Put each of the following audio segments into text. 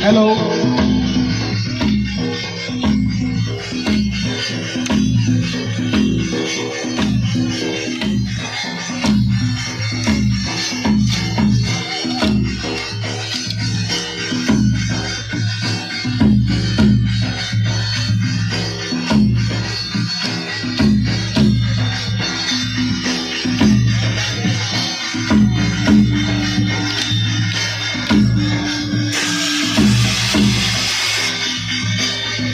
Hello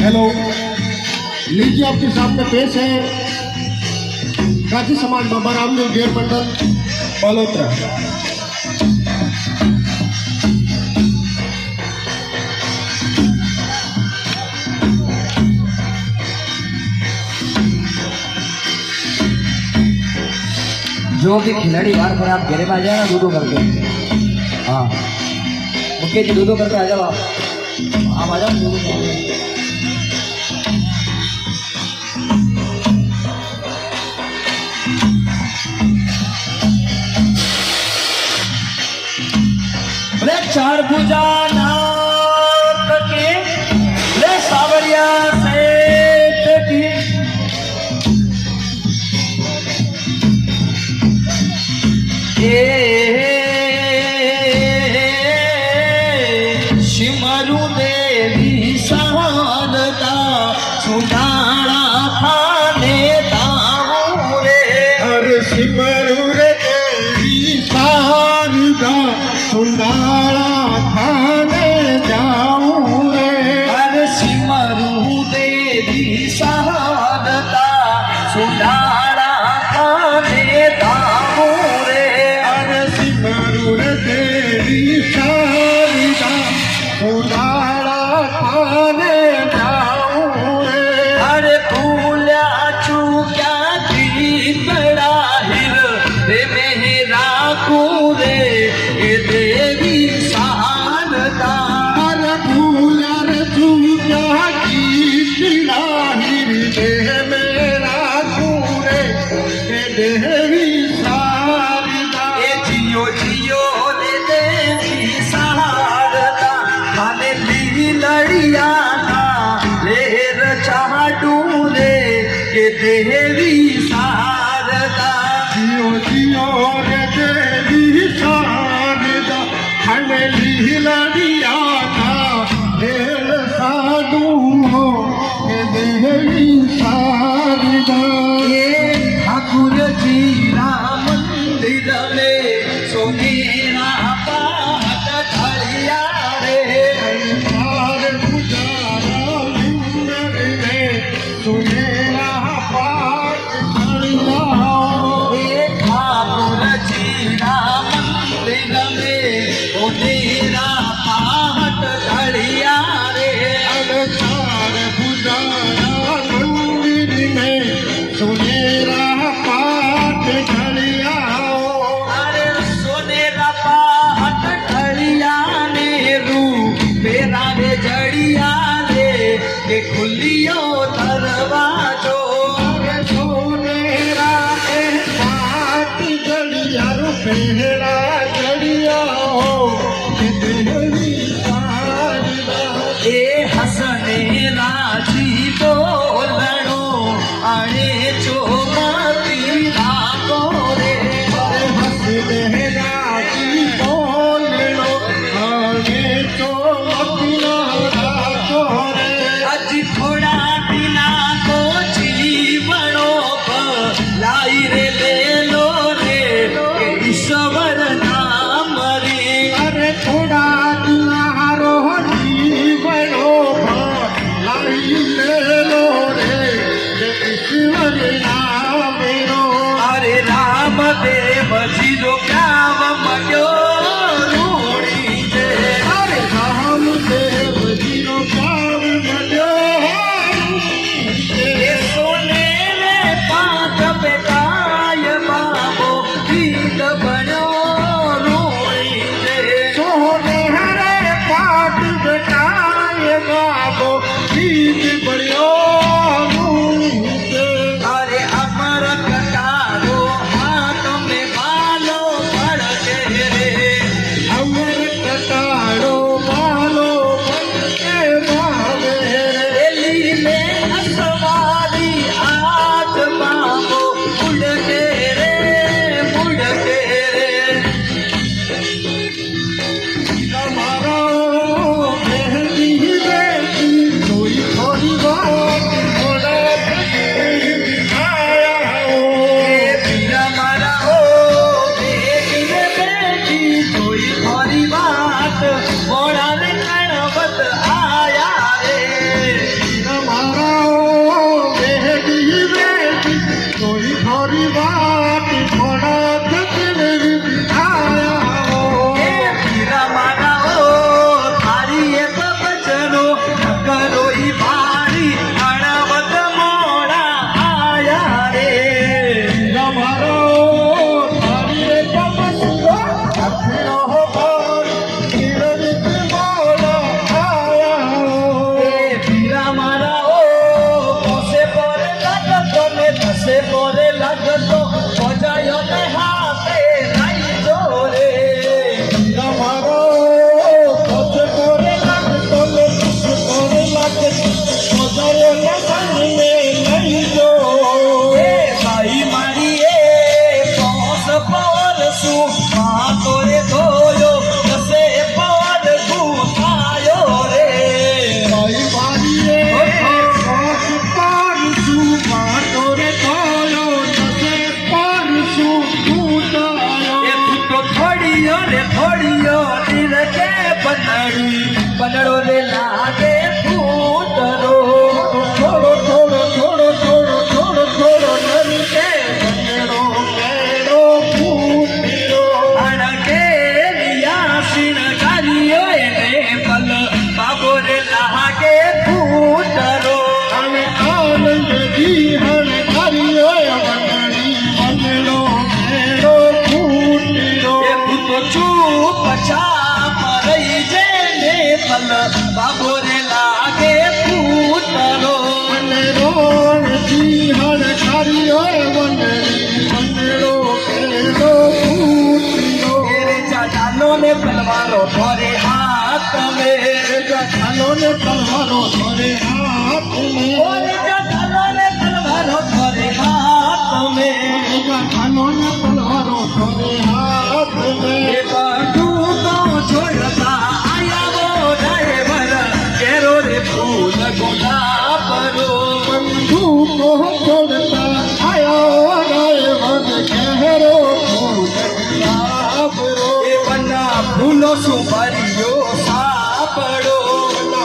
hello लीजिए आपके सामने पेश है गाजी समाज बाबा रामदेव गेर मंडल बालोतरा। जो भी खिलाड़ी बाहर पर आप घेरे में आ जाए ना दो करके। हाँ मुकेश जी दो करके आ जाओ आप आ जाओ दो करके। चार भुजा नाथ के ले सावरिया सेठ की सिमरु देवी शारदा सुनाड़ा थाने दाऊ रे। अरे सिमरु रे देवी शारदा सुनाड़ा थाने जाऊं रे। अरे सिमरु देवी शारदा सुनाड़ा थाने दाऊ रे। अरे सिमरु रे देवी शारदा सुनाड़ा थाने जाऊं रे। अरे भूल्या चूक्या की बड़ा हिर रे मेरा कूरे ये देवी शारदा। अरे भूल्या रे चूक्या की बिलाहिर दे मेरा कूरे ये देवी शारदा। ए जियो जियो रे देवी शारदा माने ली लड़िया ना लेर चाटू रे ये देवी शारदा। जियो जियो रे देवी शारदा हमें लड़िया था ढेर साधु हो ये देवी शारदा। ये ठाकुर जी राम मंदिर में सोनेरा पाट ढलिया रे। सार गुजारा मंदिर में सुनेरा पाठ खड़िया। ये ठाकुर जी राम मंदिर में सोनेरा पाट ढलिया रे। सार गुजारा मंदिर में सुनेरा पाठ खड़िया। अरे सोनेरा पाट ढलिया ने रू मेरा रे जड़िया रे के खुलियो दरवाजो। अरे सोनेरा पाठ जड़िया रुपेरा जड़िया हो ये देवी शारदा। ए हसने राजी बोलणो अरे चोमाती रागो रे। अरे हंसने राजी बोलो आगे तो अपना राजो रे। अज थोड़ा बिना को जीवनो लाई रे ले लो रे के ईश्वर नाम रे। अरे थोड़ा दुलारो जीवनो लाई ले लो रे ये ईश्वर नाम रो। अरे राम देव जी रो प्याव मयो रूड़ी जे। अरे राम देव जी रो पाव मजो ये सोने रे पात बेटाय बाबो गीत बनो रूड़ी जे। सोने हरे पाठ बेटाए बाबो गीत बढ़ियो अरे अमर कटारो हाथ में बालो पड़ रे। अमर कटाड़ो बालो કલ બાબો રે લાગે પૂતરો અને રોણજી હણકારીઓ વનડી વનડો કેળો ફૂટ્યો રે જાનો ને તલવારો ધોરે હાથ મે ચાલો ને તલવારો ધોરે હાથ મે ઓરે જાનો ને તલવારો ધોરે હાથ મે ચાલો ને તલવારો ધોરે હાથ મે એ બધું તો છોડતા આયા ડ્રાઈવર કેરો રે ફૂલ ગુલાબ રો બંદૂકો છોડતા આયો રાયવન કહેરો ફૂલો એ બના ફૂલો સુપારીઓ સાપડો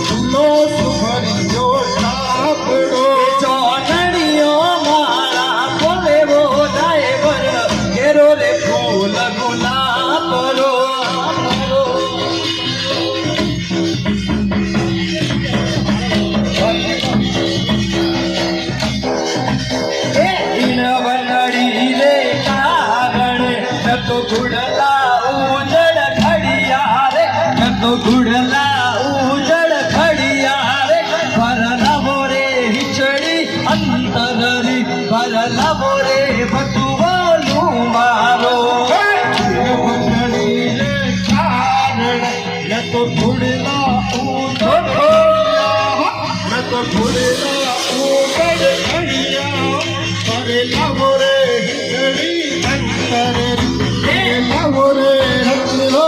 ફૂલો સુભરિયો સાપડો ચોટણીઓ મારા બોલે વો ડ્રાઈવર કેરો રે ફૂલ ગુલાબ રો એ ઈન વનડી રે કારણ ન તો ગુડલા ઉજળ ખડિયા રે ન તો ગુડલા ઉજળ ખડિયા રે પર લવો રે હિચડી અંતરી પર લવો રે બટુવાલું મારો વનડી રે કારણ ન તો ધૂળના ઉડળિયા ન તો ધૂળના ઉડળિયા કરે લાવો રે હિજડી અંતરે લાવો રે હચરો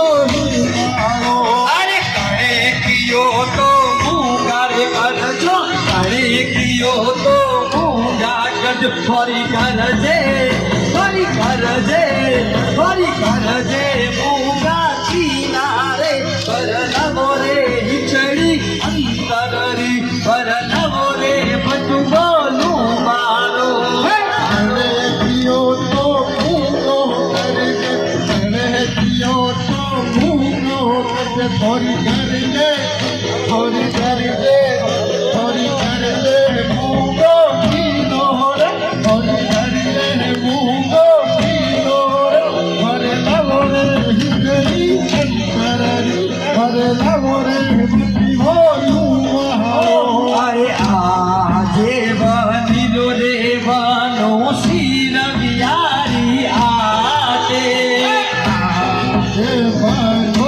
મારો અરે કણે કિયો તો મુગારે કરજો કણે કિયો તો મુગા કરજો ફરી કરજે ફરી કરજે ફરી કરજે મુગા કિનારે પર લવો રે હિચડી અંતરી પર લવો રે બધું બોલું મારો અરે કિયો તો મૂંગો કરજે અરે કિયો તો મૂંગો કરજે થોડી કરજે થોડી કરજે થોડી કરજે મૂંગો કીનો રે થોડી કરજે મૂંગો કીનો રે ભરે લાવો રે હિજડી અંતરી ભરે લાવો રે બધી હોયું મહારો અરે આજે બનીલો રેવાનો શીર વિયારી આટે હે બનો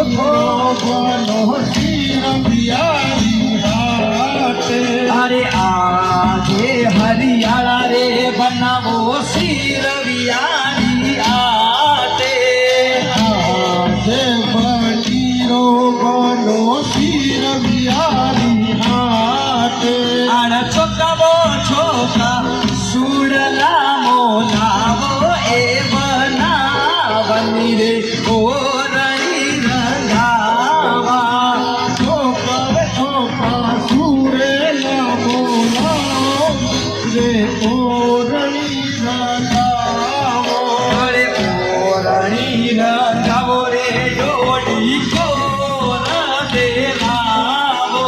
બનો શીર બિયારી હાટે અરે આજે હરિયાળા રે બનાવો શીર વિયારી આટે આજે બનીરો બનો શીર બિયારી હાટે આણ છોકાવો છોકા સુડલા મોલાવો એ બનાવની રે ઓરણી રંગાવા ચોપર ચોપા સુરેલા બોલાવો રે ઓરણી રંગાવો અરે ઓરણી રંગાવો રે જોડી કોર દેવાવો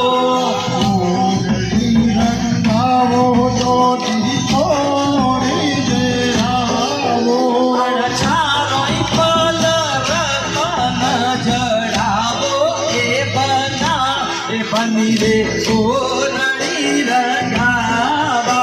ઓરણી રંગાવો દોડી કોરી દેરાવો ચારોય પલ રતન જડાવો એ બના એ બની રે ઓરણી રંગાવા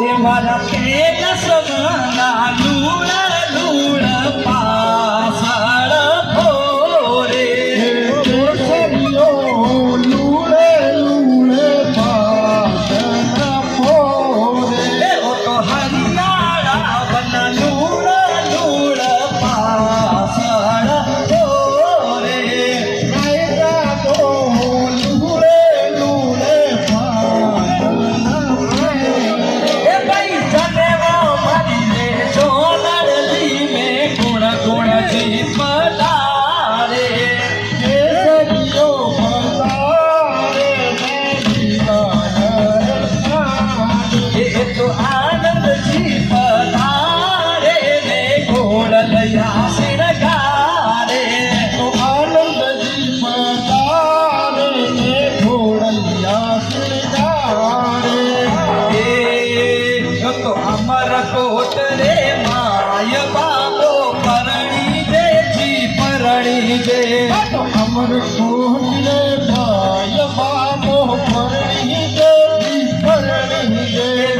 એ મારા પેટ સગના લૂળ લૂળ પાસળ ભોરે એ ઓ તો હરિયાળા વન લૂળ લૂળ પાસળ ભોરે એ ભાઈ જને कोट रे माय बाबो परणी दे जी परणी दे तो अमर कोट रे माय बाबो परणी दे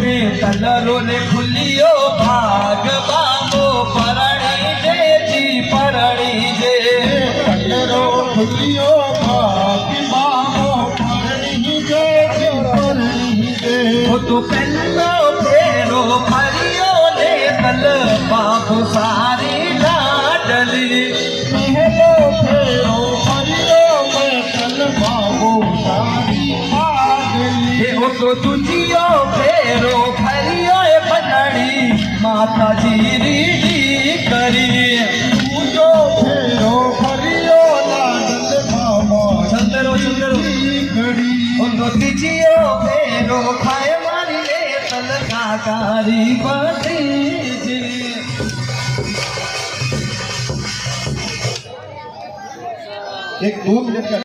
रे तलरो ने खुलियो भाग बाबो परणी दे जी परणी दे कलरो खुलियो भाग बाबो परणी दे वो तो पहलो फेरो फरियो ने तल बाबू सारी लाडली पहलो फेरो फरियो में तल बाबो सारी लाडली वो तो तुझियो फेरो फरियो बनड़ी माता जी री करी तुझो फेरो फरियो लाडल बाबा चंदरो घड़ी उनको तुझियो फेरो खाए मारी ले तल काकारी बती जी एक 2 मिनट का